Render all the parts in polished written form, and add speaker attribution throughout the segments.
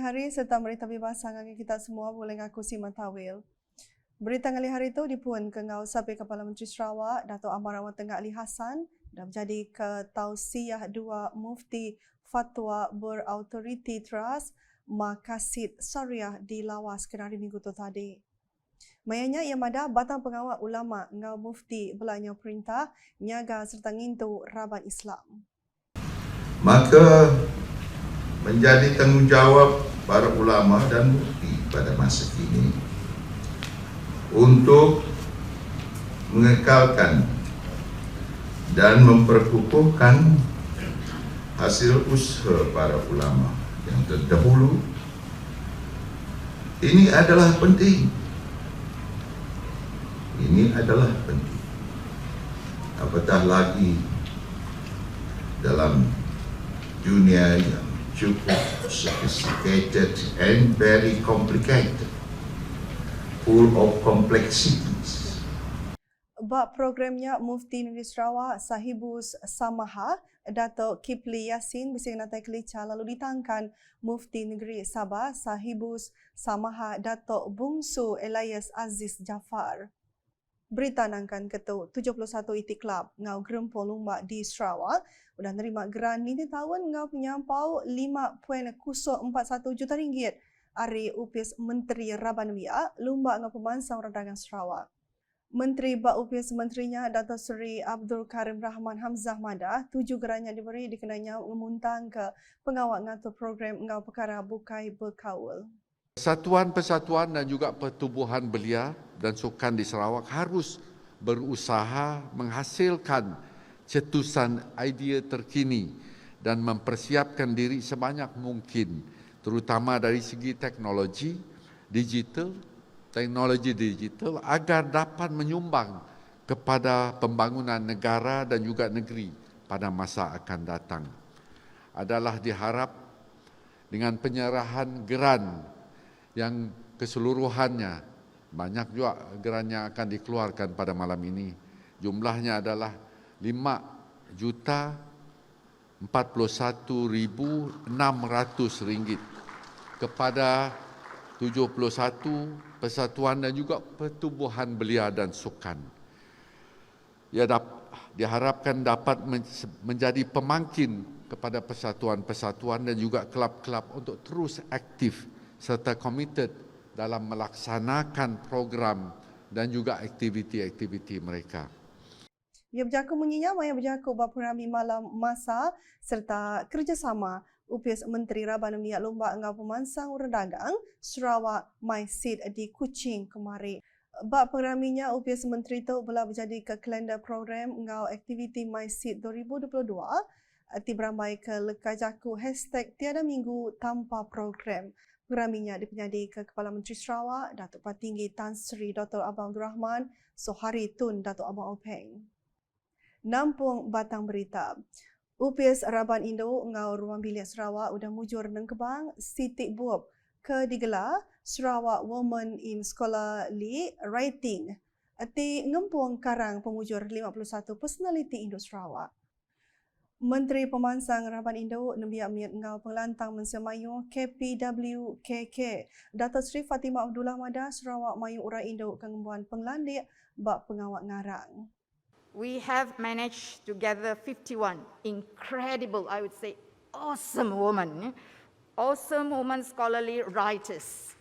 Speaker 1: hari serta berita bebas sangat kita semua boleh ngaku si matawil. Berita ngali hari itu dipun ke ngau Sabi Kepala Menteri Sarawak Dato' Ahmad Rawat Tengah Ali Hassan dan menjadi ketausiah dua mufti fatwa berautoriti Trust Makasid Syariah di Lawas Kenari minggu tu tadi. Mayanya ia mada batang pengawal ulama ngau mufti belanya perintah nyaga serta ngintu Raban Islam.
Speaker 2: Maka menjadi tanggungjawab para ulama dan mufti pada masa kini untuk mengekalkan dan memperkukuhkan hasil usaha para ulama yang terdahulu. Ini adalah penting. Ini adalah penting. Apatah lagi dalam dunia yang cukup sophisticated and very complicated, full of complexities.
Speaker 1: Bab programnya Mufti Negeri Sarawak Sahibus Samaha Dato' Kipli Yassin bising natai Kelica lalu ditangkan Mufti Negeri Sabah Sahibus Samaha Dato' Bungsu Elias Aziz Jafar. Berita nangkan ketua 71 Itiklab ngau Gerempol Lumbak di Sarawak sudah nerima geran ini tahun ngau penyampau 5.041 juta ringgit ari upis Menteri Raban Wia Lumbak ngau Pemansang Perdagangan Sarawak. Menteri Bak Upis Menterinya Dato' Seri Abdul Karim Rahman Hamzah Madah 7 gerannya diberi dikenanya memuntang ke pengawal ngatur program ngau perkara bukai berkaul.
Speaker 3: Persatuan-persatuan dan juga pertubuhan belia dan sukan di Sarawak harus berusaha menghasilkan cetusan idea terkini dan mempersiapkan diri sebanyak mungkin, terutama dari segi teknologi digital agar dapat menyumbang kepada pembangunan negara dan juga negeri pada masa akan datang. Adalah diharap dengan penyerahan geran yang keseluruhannya, banyak juga geran yang akan dikeluarkan pada malam ini. Jumlahnya adalah RM5,41,600 kepada 71 persatuan dan juga pertubuhan belia dan sukan. Ia diharapkan dapat menjadi pemangkin kepada persatuan-persatuan dan juga kelab-kelab untuk terus aktif serta komited dalam melaksanakan program dan juga aktiviti-aktiviti mereka.
Speaker 1: Ia berjaku munyinya maya berjaku berprogrami malam masa serta kerjasama Upis Menteri Raban Miak Lumbak ngau Pemansang Perdagangan Sarawak Maisid di Kuching kemari. Bab programinya Upis Menteri itu telah berjadi ke kalender program ngau aktiviti Maisid 2022 diberamai ke lekajaku #tiada minggu tanpa program. Programinya dipenyadi ke Kepala Menteri Sarawak Datuk Patinggi Tan Sri Dr. Abang Abdul Rahman Sohari Tun Datuk Abang Openg. Nampung batang berita. Upis Raban Indo ngau Ruang Bilik Sarawak udah mujur nang kebang Siti Buop ke digelar Sarawak Women in Scholarly Writing. Ati ngempuang karang pemujur 51 personality Indo Sarawak. Menteri Pemansang Raban Indo nembiak miat ngau pengelantang Mensia Mayu KPWKK. Dato' Sri Fatimah Abdullah Madah Sarawak Mayu Urai Indo kengembuan penglandik bak pengawak ngarang.
Speaker 4: We have managed to gather 51 incredible, I would say, awesome women scholarly writers,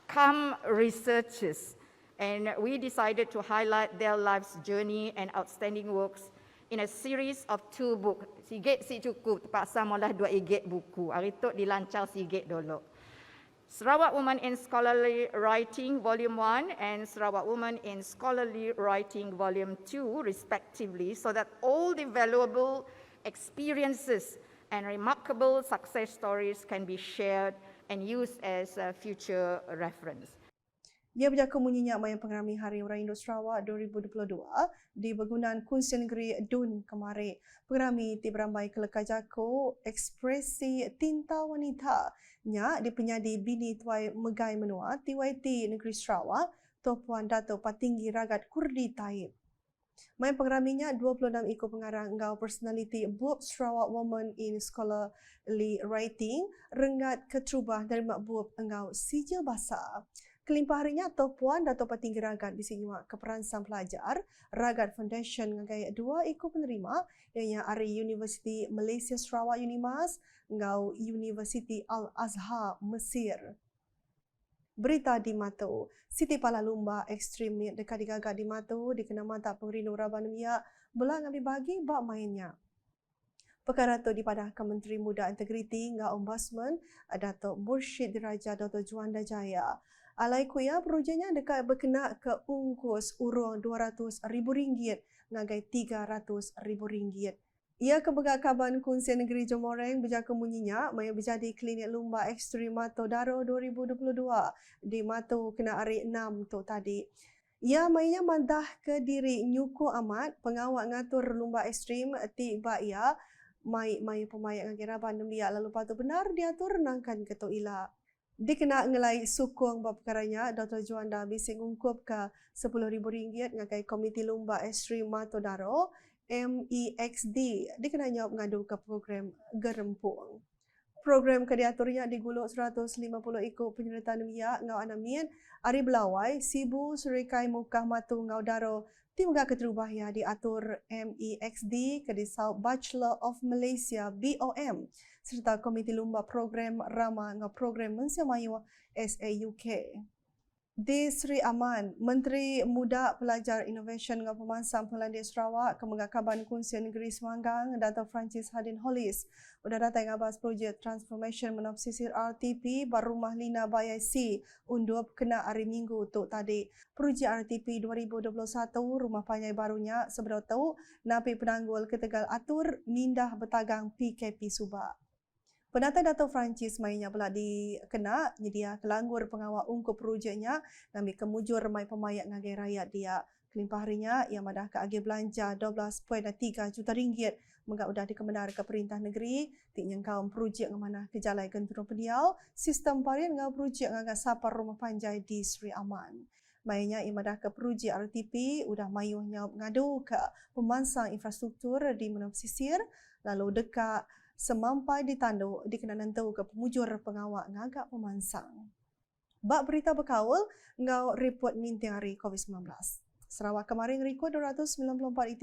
Speaker 4: come researchers, and we decided to highlight their life's journey and outstanding works in a series of 2 books. Sigit si cukup, terpaksa malah 2 igit buku. Hari tu dilancar sigit dulu. Sarawak Women in Scholarly Writing Volume 1 and Sarawak Women in Scholarly Writing Volume 2 respectively, so that all the valuable experiences and remarkable success stories can be shared and used as a future reference.
Speaker 1: Ia berjaku munyinya maya pengerami Hari Raya Indo Sarawak 2022 di Bangunan Kunci Negeri Dun kemari. Pengerami diberamai ke lekajaku Ekspresi Tinta Wanita nya dipenyadi bini tuai Megai Menua TYT Negeri Sarawak Tuan Puan Dato' Patinggi Ragat Kurdi Taib. Main pengeraminya 26 ikut pengarang ngau personality Buab Sarawak Woman in Scholarly Writing rengat ketrubah dari mak buab engau sijil bahasa. Kelimpah harinya atau Puan Dato' Patinggi Ragat disinyuak keperansang pelajar Ragat Foundation ngagai 2 ikut penerima ianya Ari University Malaysia Sarawak Unimas ngau University Al-Azhar Mesir. Berita di Matu, Siti Pala Lumba ekstrim dekat digagak di Matu dikena mata pengerinu Raban Miak belah ngambil bagi bak mainnya. Perkara itu dipadahkan Menteri Muda Integriti ngau Ombudsman Dato' Mursyid Diraja Dr. Juanda Jaya. Alai kuya projeknya dekat berkena ke ungkus urung RM200,000 ngagai RM300,000. Ia kebegakaban Kunsian Negeri Jomoreng berjaka munyinya maya berjadi klinik lumba ekstrim Matu Daro 2022 di Matu kena hari 6 tu tadi. Ia mainnya mandah ke diri Nyuku Ahmad, pengawal ngatur lumba ekstrim tiba ia mai pemayak ngagira bandem dia lalu patu benar diatur renangkan ke Toila. Dikena ngelai sukung bab perkaranya, Dr. Juanda bising ungkup ke RM10,000 ngagai Komiti Lumba Ekstrim Matu Daro MEXD dikena nyawab ngadu ke program Gerempung. Program kediaturnya diguluk 150 ikut penyertaan minyak ngau anamin Ari Belawai, Sibu Surikai Mukah Matu ngau Daro timga keterubah ya diatur MEXD ke South Bachelor of Malaysia BOM serta Komiti Lumba Program Rama ngau program Mensiamayu SAUK. Di Sri Aman, Menteri Muda Pelajar Innovation dengan Pemansang Pengelandia Sarawak Kemegakaban Kunsian Negeri Semanggang Dato' Francis Hadin Hollis sudah datang ngabas projek Transformation Menopsisir RTP Barumah Lina Bayai C undup kena hari Minggu tu tadi. Projek RTP 2021 rumah panjai barunya seberau tahu Napi Penanggul Ketegal atur mindah bertagang PKP Subak. Penata Dato' Francis mainnya pula dikena nyedia kelanggur pengawal ungkup projeknya ngambil kemujur mai pemayak ngagai rakyat dia. Kelimpah harinya ia madah ke agi belanja RM12.3 juta menggak udah dikebenar ke perintah negeri tik nyengkau projek ngamana ke jalai genturung pediau sistem parian ngau projek ngagak sapar rumah panjai di Sri Aman. Mainnya ia madah ke projek RTP udah mayuhnya ngadu ke pemansang infrastruktur di Menua Pesisir lalu dekat semampai ditanduk dikena nentu ke pemujur pengawal ngagak pemansang. Bak berita berkaul ngau report minting hari COVID-19. Sarawak kemarin rekod 294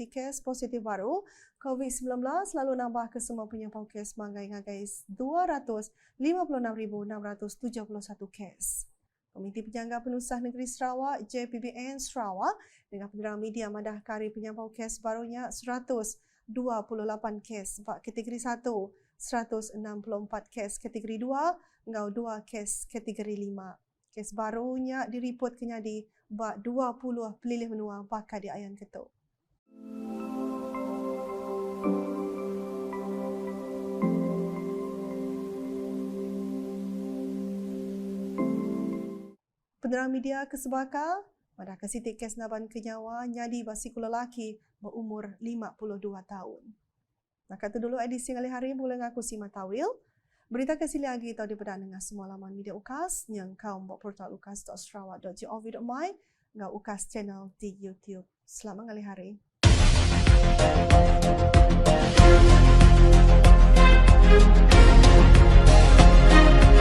Speaker 1: kes positif baru COVID-19 lalu nambah ke semua penyempau kes manggai-ngagai 256,671 kes. Komiti Penjangga Penusah Negeri Sarawak JPBN Sarawak dengan penderang media madah kari penyempau kes barunya 128 kes kategori 1, 164 kes kategori 2, ngau 2 kes kategori 5. Kes barunya diripot kenyadi 20 pelilih menua bakal di Ayan Ketuk. Penerang media kesebaka pada kesitik kes naban kenyawa nyadi basikul lelaki berumur 52 tahun. Nah, kata dulu edisi kali hari boleh ngaku si Matawil. Berita kesili lagi tahu daripada dengan semua laman media UKAS yang kaum buat portal ukas.sarawak.gov.my ngau UKAS channel di YouTube. Selamat kali hari.